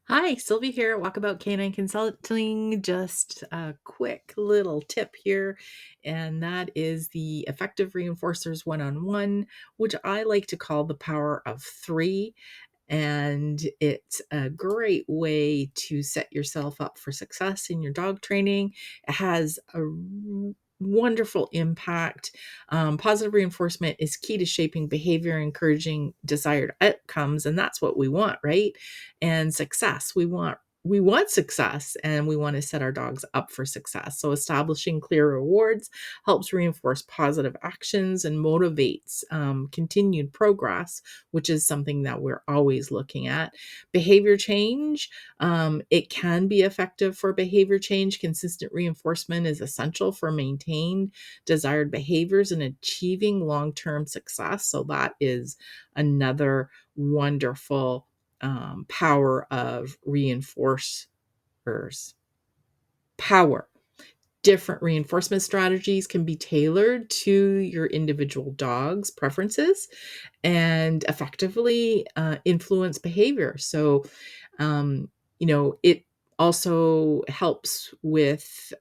Hi, Sylvie here at Walkabout Canine Consulting. Just a quick little tip here, and that is the effective reinforcers one-on-one, which I like to call the power of three. And it's a great way to set yourself up for success in your dog training. It has a wonderful impact. Positive reinforcement is key to shaping behavior, encouraging desired outcomes, and that's what we want, right? And success. We want success, and we want to set our dogs up for success. So establishing clear rewards helps reinforce positive actions and motivates continued progress, which is something that we're always looking at. Behavior change, it can be effective for behavior change. Consistent reinforcement is essential for maintained desired behaviors and achieving long-term success. So that is another wonderful power of reinforcers. Power. Different reinforcement strategies can be tailored to your individual dog's preferences and effectively influence behavior. So, it also helps with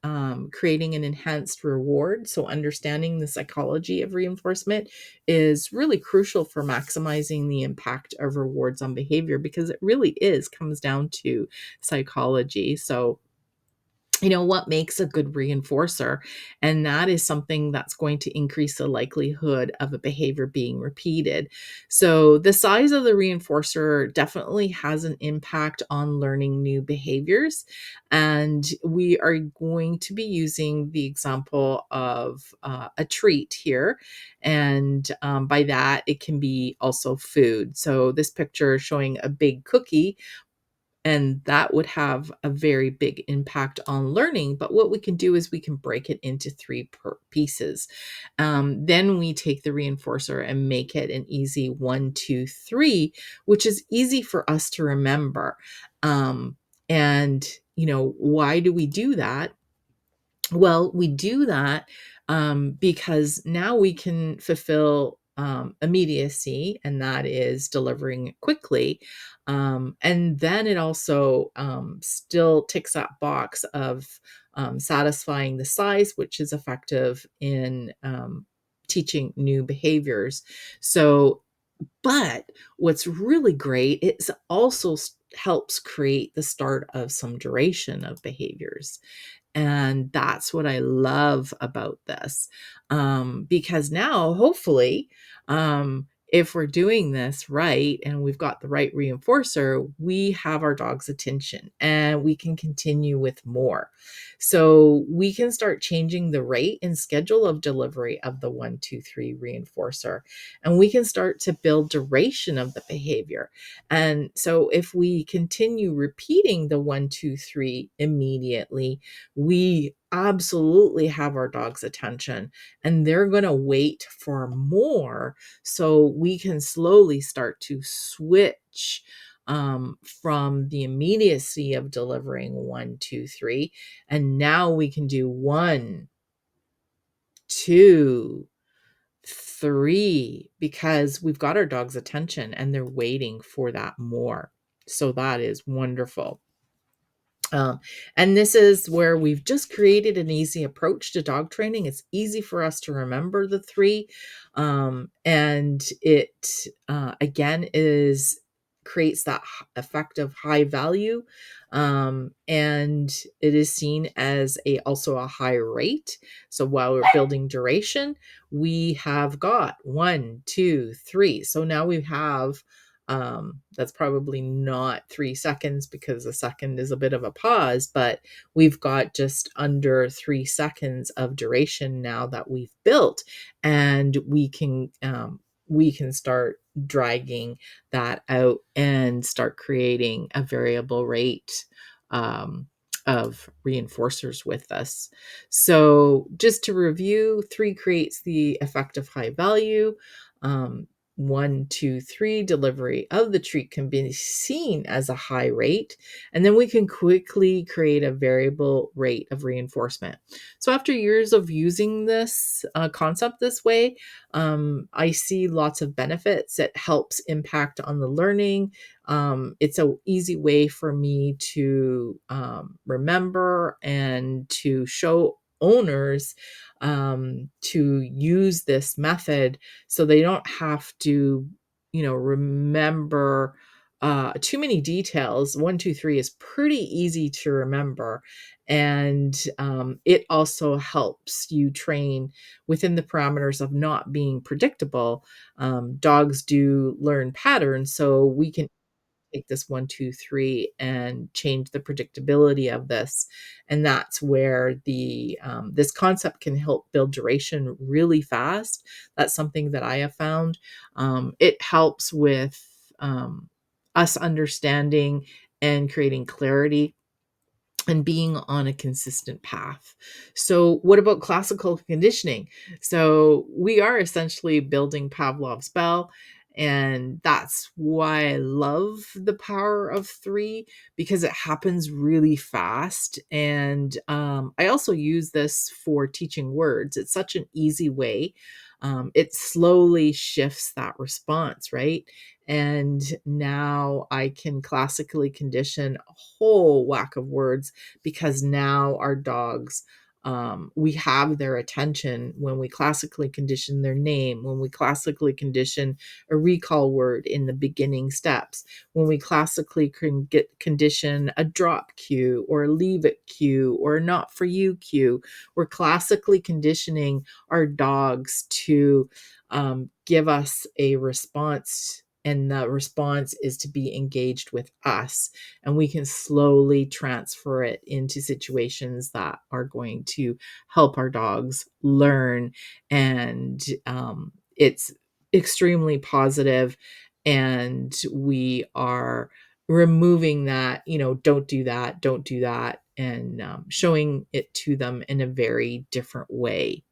creating an enhanced reward. So, understanding the psychology of reinforcement is really crucial for maximizing the impact of rewards on behavior because it really comes down to psychology. So, what makes a good reinforcer, and that is something that's going to increase the likelihood of a behavior being repeated. So the size of the reinforcer definitely has an impact on learning new behaviors, and we are going to be using the example of a treat here, and by that it can be also food. So this picture is showing a big cookie, and that would have a very big impact on learning. But what we can do is we can break it into three pieces. Then we take the reinforcer and make it an easy 1, 2, 3, which is easy for us to remember. And, why do we do that? Well, we do that because now we can fulfill immediacy, and that is delivering quickly. And then it also still ticks that box of satisfying the size, which is effective in teaching new behaviors. So, but what's really great is also helps create the start of some duration of behaviors. And that's what I love about this. Because now, hopefully, if we're doing this right and we've got the right reinforcer, we have our dog's attention and we can continue with more. So we can start changing the rate and schedule of delivery of the 1, 2, 3 reinforcer, and we can start to build duration of the behavior. And so if we continue repeating the 1, 2, 3 immediately, we absolutely have our dog's attention, and they're going to wait for more, so we can slowly start to switch from the immediacy of delivering 1, 2, 3, and now we can do 1, 2, 3 because we've got our dog's attention and they're waiting for that more. So that is wonderful. And this is where we've just created an easy approach to dog training. It's easy for us to remember the three. And it, again, is creates that effective high value. And it is seen as also a high rate. So while we're building duration, we have got 1, 2, 3. So now we have that's probably not 3 seconds because a second is a bit of a pause, but we've got just under 3 seconds of duration now that we've built, and we can start dragging that out and start creating a variable rate of reinforcers with us. So just to review, 3 creates the effective high value. 1, 2, 3 delivery of the treat can be seen as a high rate, and then we can quickly create a variable rate of reinforcement. So after years of using this concept this way, I see lots of benefits. It helps impact on the learning. It's a easy way for me to remember and to show owners to use this method so they don't have to, remember too many details. 1, 2, 3 is pretty easy to remember. And it also helps you train within the parameters of not being predictable. Dogs do learn patterns, so we can take this 1, 2, 3 and change the predictability of this. And that's where this concept can help build duration really fast. That's something that I have found. It helps with us understanding and creating clarity and being on a consistent path. So, what about classical conditioning? So, we are essentially building Pavlov's bell. And that's why I love the power of three, because it happens really fast. And I also use this for teaching words. It's such an easy way. It slowly shifts that response, right? And now I can classically condition a whole whack of words because now our dogs, we have their attention when we classically condition their name, when we classically condition a recall word in the beginning steps, when we classically can get condition a drop cue or a leave it cue or a not for you cue. We're classically conditioning our dogs to give us a response, and the response is to be engaged with us, and we can slowly transfer it into situations that are going to help our dogs learn. And it's extremely positive, and we are removing that, don't do that, don't do that, and showing it to them in a very different way.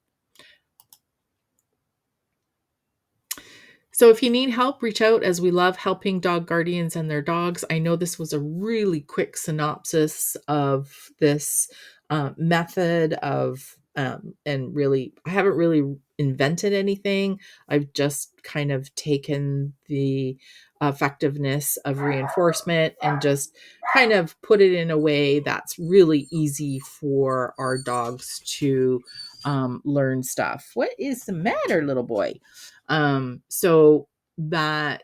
So if you need help, reach out, as we love helping dog guardians and their dogs. I know this was a really quick synopsis of this method of, and really, I haven't really invented anything. I've just kind of taken the effectiveness of reinforcement and just kind of put it in a way that's really easy for our dogs to learn stuff. What is the matter, little boy? So that,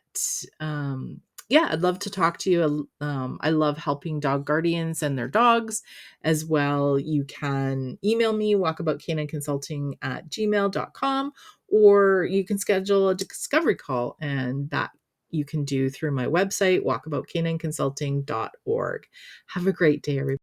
yeah, I'd love to talk to you. I love helping dog guardians and their dogs as well. You can email me, walkaboutcanineconsulting@gmail.com, or you can schedule a discovery call, and that you can do through my website, walkaboutcanineconsulting.org. Have a great day, everybody.